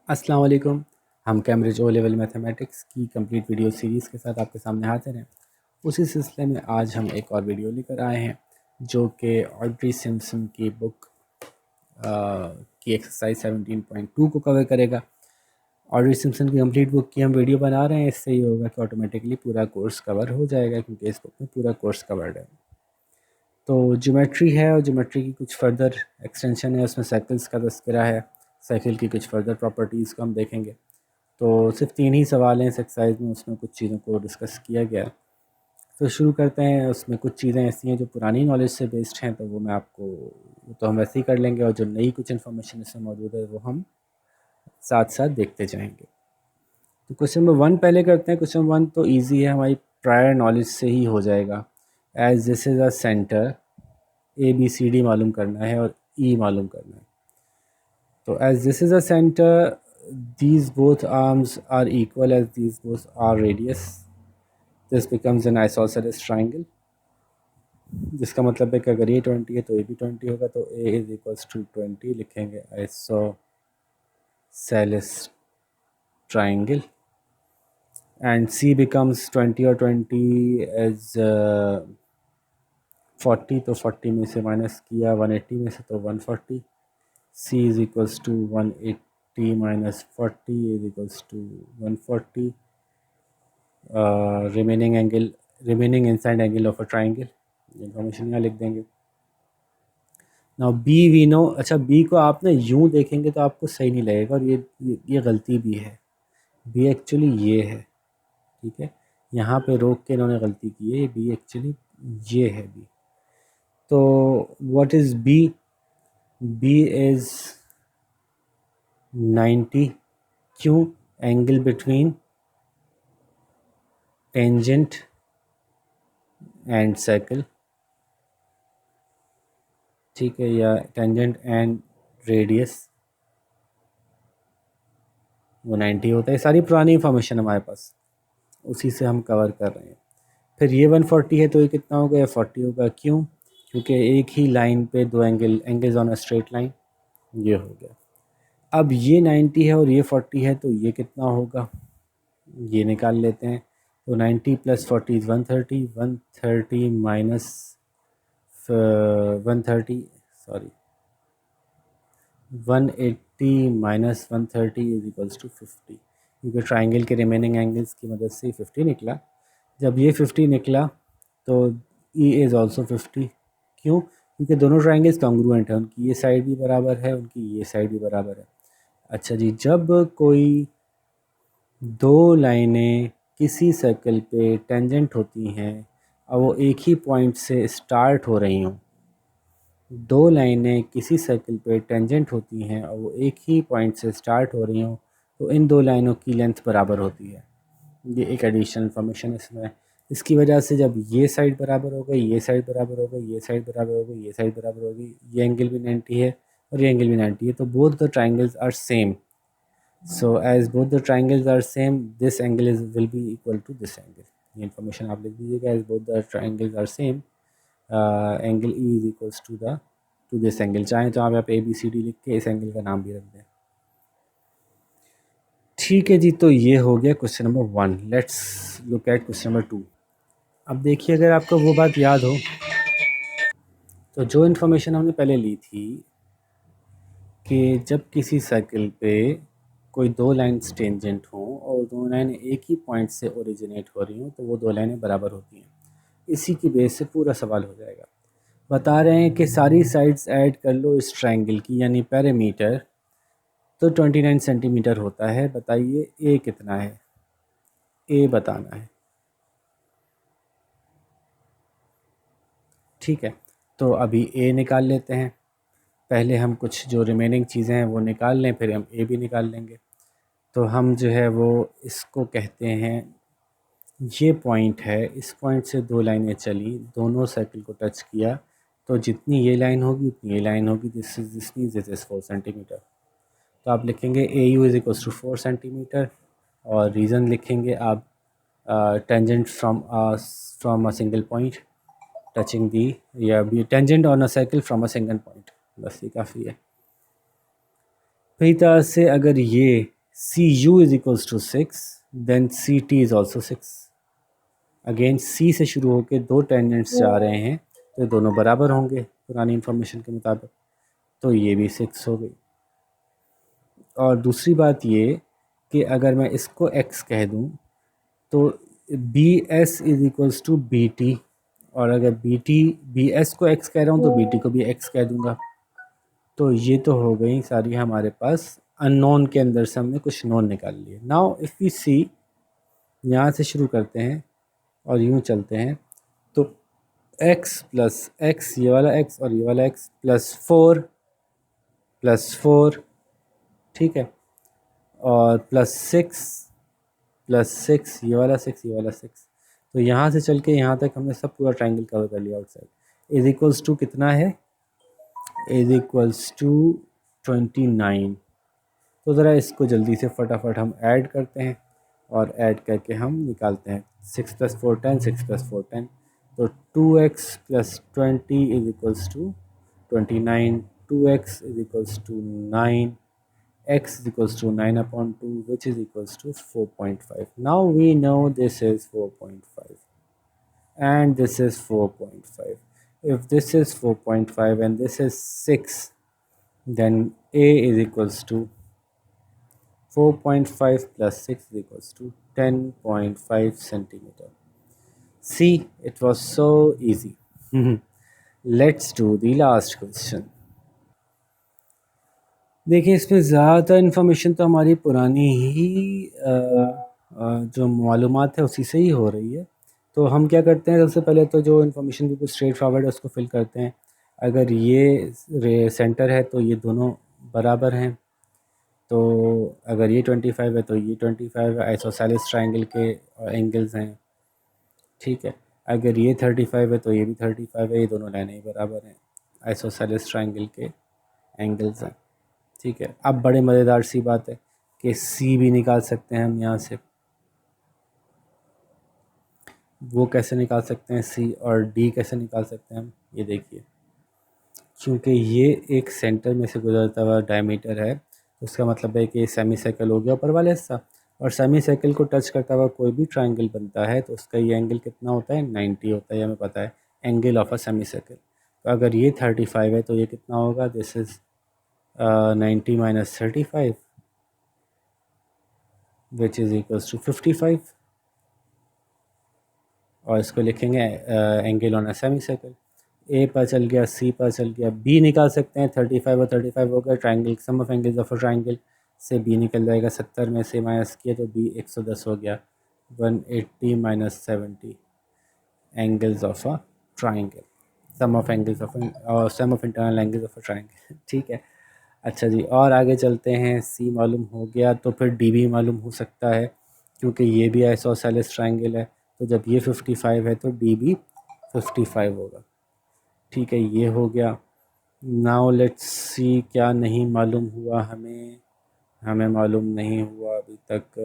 अस्सलाम वालेकुम। हम कैम्ब्रिज ओ लेवल मैथमेटिक्स की कंप्लीट वीडियो सीरीज़ के साथ आपके सामने हाजिर हैं। उसी सिलसिले में आज हम एक और वीडियो लेकर आए हैं जो कि ऑड्री सिम्पसन की बुक की एक्सरसाइज 17.2 को कवर करेगा। ऑड्री सिम्पसन की कंप्लीट बुक की हम वीडियो बना रहे हैं, इससे ये होगा कि ऑटोमेटिकली पूरा कोर्स कवर हो जाएगा क्योंकि इस बुक में पूरा कोर्स कवर्ड है। तो ज्योमेट्री है और ज्योमेट्री की कुछ फर्दर एक्सटेंशन है, उसमें साइकिल्स का तस्करा है, साइकिल की कुछ फर्दर प्रॉपर्टीज़ को हम देखेंगे। तो सिर्फ 3 ही सवाल हैं इस एक्सरसाइज में, उसमें कुछ चीज़ों को डिस्कस किया गया है। तो शुरू करते हैं। उसमें कुछ चीज़ें ऐसी हैं जो पुरानी नॉलेज से बेस्ड हैं, तो वो मैं आपको वो तो हम वैसे ही कर लेंगे, और जो नई कुछ इन्फॉर्मेशन इसमें मौजूद है वो हम साथ साथ देखते जाएंगे। तो क्वेश्चन नंबर 1 पहले करते हैं। क्वेश्चन 1 तो ईजी है, हमारी प्रायर नॉलेज से ही हो जाएगा। As this is a centre, ABCD मालूम करना है और E मालूम करना है। तो as this is a centre, these both arms are equal as these both are radius, this becomes an isosceles triangle, जिसका मतलब है कि अगर ये 20 है तो ये भी 20 होगा, तो A इज इक्वल्स टू 20 लिखेंगे isosceles triangle, and C becomes 20 और 20 एज 40, तो 40 में से माइनस किया 180 में से तो 140, C is equals to 180 minus 40 is equals to 140, remaining inside angle of a triangle, information यहाँ लिख देंगे। Now B we know. अच्छा, बी को आप ना यूँ देखेंगे तो आपको सही नहीं लगेगा, और ये गलती भी है। बी एक्चुअली ये है, ठीक है, यहाँ पे रोक के इन्होंने गलती की है। बी एक्चुअली ये है बी। तो what is B? B is 90। क्यों? Angle between tangent and circle, ठीक है, या टेंजेंट एंड रेडियस, वो 90 होता है। सारी पुरानी इन्फॉर्मेशन हमारे पास, उसी से हम कवर कर रहे हैं। फिर ये 140 है तो ये कितना होगा? 40 होगा। क्यों? क्योंकि एक ही लाइन पे दो angles on a straight line, ये हो गया। अब ये 90 है और ये 40 है, तो ये कितना होगा? ये निकाल लेते हैं। तो 90 plus 40 is 130, 130 minus 130, sorry 180 minus 130 is equals to 50, क्योंकि ट्राइंगल के रिमेनिंग एंगल्स की मदद से 50 निकला। जब ये 50 निकला तो E इज़ ऑल्सो 50। क्यों? क्योंकि दोनों ट्राइंगल्स कॉन्ग्रुएंट है, उनकी ये साइड भी बराबर है, उनकी ये साइड भी बराबर है। अच्छा जी, जब कोई दो लाइनें किसी सर्कल पे टेंजेंट होती हैं और वो एक ही पॉइंट से स्टार्ट हो रही हों, दो लाइनें किसी सर्कल पे टेंजेंट होती हैं और वो एक ही पॉइंट से स्टार्ट हो रही हों, तो इन दो लाइनों की लेंथ बराबर होती है। ये एक एडिशनल इन्फॉर्मेशन इसमें। इसकी वजह से जब ये साइड बराबर हो गई, ये साइड बराबर हो गई, ये साइड बराबर हो गई, ये साइड बराबर हो गई, ये एंगल भी 90 है और ये एंगल भी 90 है, तो both the triangles are same. So as both the triangles are same, this angle is will be equal to this angle. ये इन्फॉर्मेशन आप लिख दीजिएगा। As both the triangles are same, angle E is equals to this angle. चाहें तो आप यहाँ पे ABCD लिख के इस एंगल का नाम भी रख दें। ठीक है जी, तो ये हो गया question number 1। Let's look at question number 2। अब देखिए, अगर आपको वो बात याद हो तो जो इन्फॉर्मेशन हमने पहले ली थी कि जब किसी सर्कल पे कोई दो लाइन्स टेंजेंट हों और दोनों लाइनें एक ही पॉइंट से ओरिजिनेट हो रही हों, तो वो दो लाइनें बराबर होती हैं। इसी की बेस से पूरा सवाल हो जाएगा। बता रहे हैं कि सारी साइड्स ऐड कर लो इस ट्रायंगल की, यानी पैरामीटर तो 29 सेंटीमीटर होता है। बताइए ए कितना है? ए बताना है, ठीक है। तो अभी ए निकाल लेते हैं। पहले हम कुछ जो रिमेनिंग चीज़ें हैं वो निकाल लें, फिर हम ए भी निकाल लेंगे। तो हम जो है वो इसको कहते हैं, ये पॉइंट है, इस पॉइंट से दो लाइनें चली, दोनों सर्कल को टच किया, तो जितनी ये लाइन होगी उतनी ये लाइन होगी। This is 4 centimetre. तो आप लिखेंगे AU is equals to 4 centimetre, और रीज़न लिखेंगे आप tangent from a single point touching the, या be tangent on a circle from a single point. बस ये काफ़ी है। इसी तरह से अगर ये C U is equals to 6, then C T is also 6। Again C से शुरू होकर दो टेंजेंट्स जा रहे हैं तो दोनों बराबर होंगे पुरानी इंफॉर्मेशन के मुताबिक, तो ये भी 6 हो गई। और दूसरी बात ये कि अगर मैं इसको x कह दूं तो B S is equals to B T, और अगर बी एस को x कह रहा हूँ तो बी टी को भी x कह दूंगा। तो ये तो हो गई सारी हमारे पास अननोन के अंदर से हमने कुछ नोन निकाल लिए। नाउ इफ़ वी सी, यहाँ से शुरू करते हैं और यूँ चलते हैं, तो x प्लस एक्स, ये वाला x और ये वाला x प्लस फोर, ठीक है, और प्लस सिक्स, ये वाला 6, ये वाला 6। तो यहाँ से चल के यहाँ तक हमने सब पूरा ट्रायंगल कवर कर लिया आउटसाइड। इज इक्वल्स टू कितना है, इज इक्वल्स टू 29। तो ज़रा इसको जल्दी से फटाफट हम ऐड करते हैं और ऐड करके हम निकालते हैं। 6 प्लस 4 10, 6 प्लस 4 10, तो 2x plus 20 is equals to 29, 2x is equals to 9, x is equals to 9 upon 2, which is equals to 4.5. Now we know this is 4.5 and this is 4.5. If this is 4.5 and this is 6, then a is equals to 4.5 plus 6 is equals to 10.5 centimeter. See, it was so easy. Let's do the last question. देखिए, इसमें ज़्यादा information तो हमारी पुरानी ही जो मालूमात है उसी से ही हो रही है। तो हम क्या करते हैं, सबसे पहले तो जो इन्फॉर्मेशन बिल्कुल स्ट्रेट फॉरवर्ड है उसको फिल करते हैं। अगर ये सेंटर है तो ये दोनों बराबर हैं, तो अगर ये 25 है तो ये 25 है, आइसोसेलेस ट्रायंगल के एंगल्स हैं, ठीक है। अगर ये 35 है तो ये भी 35 है, ये दोनों लाइनें बराबर हैं, आइसोसेलेस ट्रायंगल के एंगल्स हैं, ठीक है। अब बड़े मज़ेदार सी बात है कि सी भी निकाल सकते हैं हम यहाँ से। वो कैसे निकाल सकते हैं सी, और डी कैसे निकाल सकते हैं हम, ये देखिए। क्योंकि ये एक सेंटर में से गुजरता हुआ डायमीटर है, तो उसका मतलब है कि सेमी सर्कल हो गया ऊपर वाला हिस्सा, और सेमी सर्कल को टच करता हुआ कोई भी ट्रायंगल बनता है तो उसका ये एंगल कितना होता है, 90 होता है, ये हमें पता है, angle of a semi circle. तो अगर ये 35 है तो ये कितना होगा, this is 90 minus 35, which is equals to 55, और इसको लिखेंगे angle on a semi circle. A पर चल गया, सी पर चल गया, बी निकाल सकते हैं, 35 और 35 हो गया, triangle sum of angles of a triangle से बी निकल जाएगा, 70 में से माइनस किया तो बी 110 हो गया, 180 minus 70 angles of a triangle, sum of angles of sum of internal angles of a triangle, ठीक है। अच्छा जी, और आगे चलते हैं। सी मालूम हो गया तो फिर डी भी मालूम हो सकता है, क्योंकि ये भी आइसोसेलेस ट्रायंगल है, तो जब ये 55 है तो डी भी 55 होगा, ठीक है। ये हो गया। नाउ लेट्स सी क्या नहीं मालूम हुआ हमें, हमें मालूम नहीं हुआ अभी तक।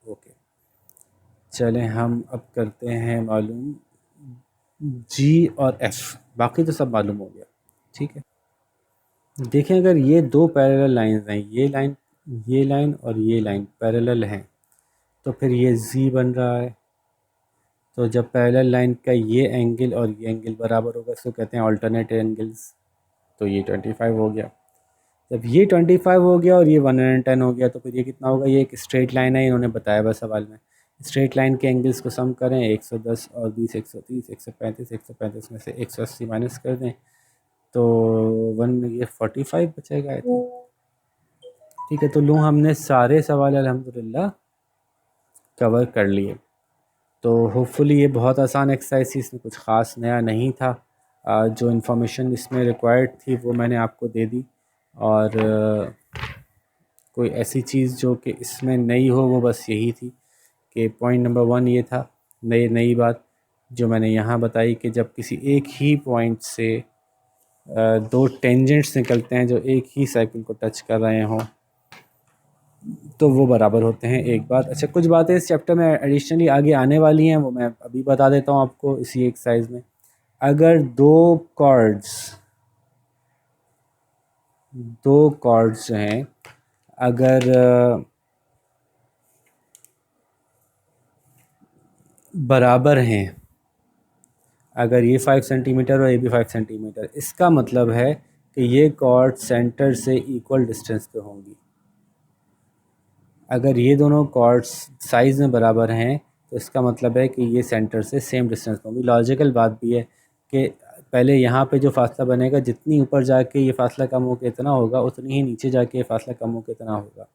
ओके, चलें हम अब करते हैं मालूम जी और एफ, बाकी तो सब मालूम हो गया, ठीक है। देखें, अगर ये दो पैरेलल लाइंस हैं, ये लाइन और ये लाइन पैरेलल हैं, तो फिर ये जी बन रहा है। तो जब पैरेलल लाइन का ये एंगल और ये एंगल बराबर होगा, इसको कहते हैं अल्टरनेट एंगल्स। तो ये 25 हो गया। जब ये 25 हो गया और ये 110 हो गया, तो फिर ये कितना होगा, ये एक स्ट्रेट लाइन है, इन्होंने बताया बस सवाल में। स्ट्रेट लाइन के एंगल्स को सम करें, 110 और 20 130, 135, 135 में से 180 माइनस कर दें तो ये 45 बचेगा, आई थिंक, ठीक है। तो लो, हमने सारे सवाल अल्हम्दुलिल्लाह कवर कर लिए। तो होपफुली ये बहुत आसान एक्सरसाइज थी, इसमें कुछ ख़ास नया नहीं था। जो इन्फॉर्मेशन इसमें रिक्वायर्ड थी वो मैंने आपको दे दी, और कोई ऐसी चीज़ जो कि इसमें नई हो वो बस यही थी कि पॉइंट नंबर 1 ये था, नई बात जो मैंने यहाँ बताई कि जब किसी एक ही पॉइंट से दो टेंजेंट्स निकलते हैं जो एक ही साइकिल को टच कर रहे हों तो वो बराबर होते हैं। एक बात, अच्छा, कुछ बातें इस चैप्टर में एडिशनली आगे आने वाली हैं, वो मैं अभी बता देता हूँ आपको इसी एक्सरसाइज में। अगर दो कॉर्ड्स जो हैं, अगर बराबर हैं, अगर ये 5 सेंटीमीटर और ये भी 5 सेंटीमीटर, इसका मतलब है कि ये कॉर्ड सेंटर से इक्वल डिस्टेंस पे होंगी। अगर ये दोनों कॉर्ड्स साइज़ में बराबर हैं तो इसका मतलब है कि ये सेंटर से सेम डिस्टेंस पे होंगी। लॉजिकल बात भी है कि पहले यहाँ पे जो फासला बनेगा, जितनी ऊपर जाके ये फासला कम होकर इतना होगा, उतनी ही नीचे जाके ये फासला कम होकर इतना होगा,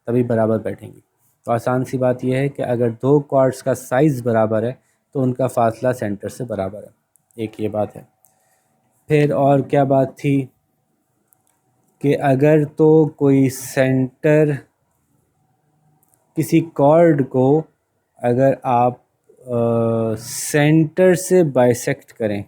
तभी बराबर बैठेंगी। तो आसान सी बात यह है कि अगर दो कॉर्ड्स का साइज़ बराबर है तो उनका फासला सेंटर से बराबर है। एक ये बात है। फिर और क्या बात थी कि अगर तो कोई सेंटर, किसी कॉर्ड को अगर आप सेंटर से बाइसेक्ट करें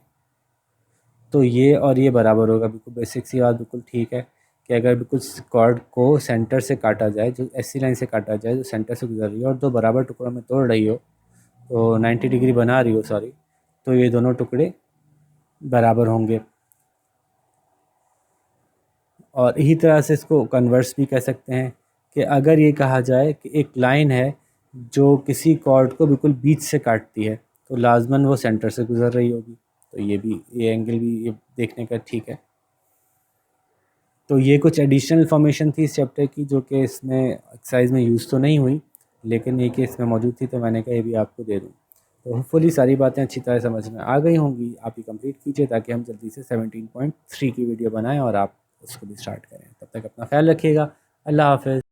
तो ये और ये बराबर होगा। बिल्कुल बेसिक सी बात, बिल्कुल ठीक है कि अगर बिल्कुल कॉर्ड को सेंटर से काटा जाए, जो ऐसी लाइन से काटा जाए जो सेंटर से गुजर रही हो और दो बराबर टुकड़ों में तोड़ रही हो, तो 90 डिग्री बना रही हो सॉरी, तो ये दोनों टुकड़े बराबर होंगे। और इसी तरह से इसको कन्वर्स भी कह सकते हैं कि अगर ये कहा जाए कि एक लाइन है जो किसी कॉर्ड को बिल्कुल बीच से काटती है, तो लाजमन वो सेंटर से गुजर रही होगी। तो ये एंगल भी ये देखने का ठीक है। तो ये कुछ एडिशनल इन्फॉर्मेशन थी इस चैप्टर की, जो कि इसमें एक्सरसाइज में यूज़ तो नहीं हुई, लेकिन ये कि इसमें मौजूद थी तो मैंने कहा ये भी आपको दे दूँ। तो होपफुली सारी बातें अच्छी तरह समझ में आ गई होंगी। आप ये कंप्लीट कीजिए ताकि हम जल्दी से 17.3 की वीडियो बनाएं और आप उसको भी स्टार्ट करें। तब तक अपना ख्याल रखिएगा। अल्लाह हाफ़िज़।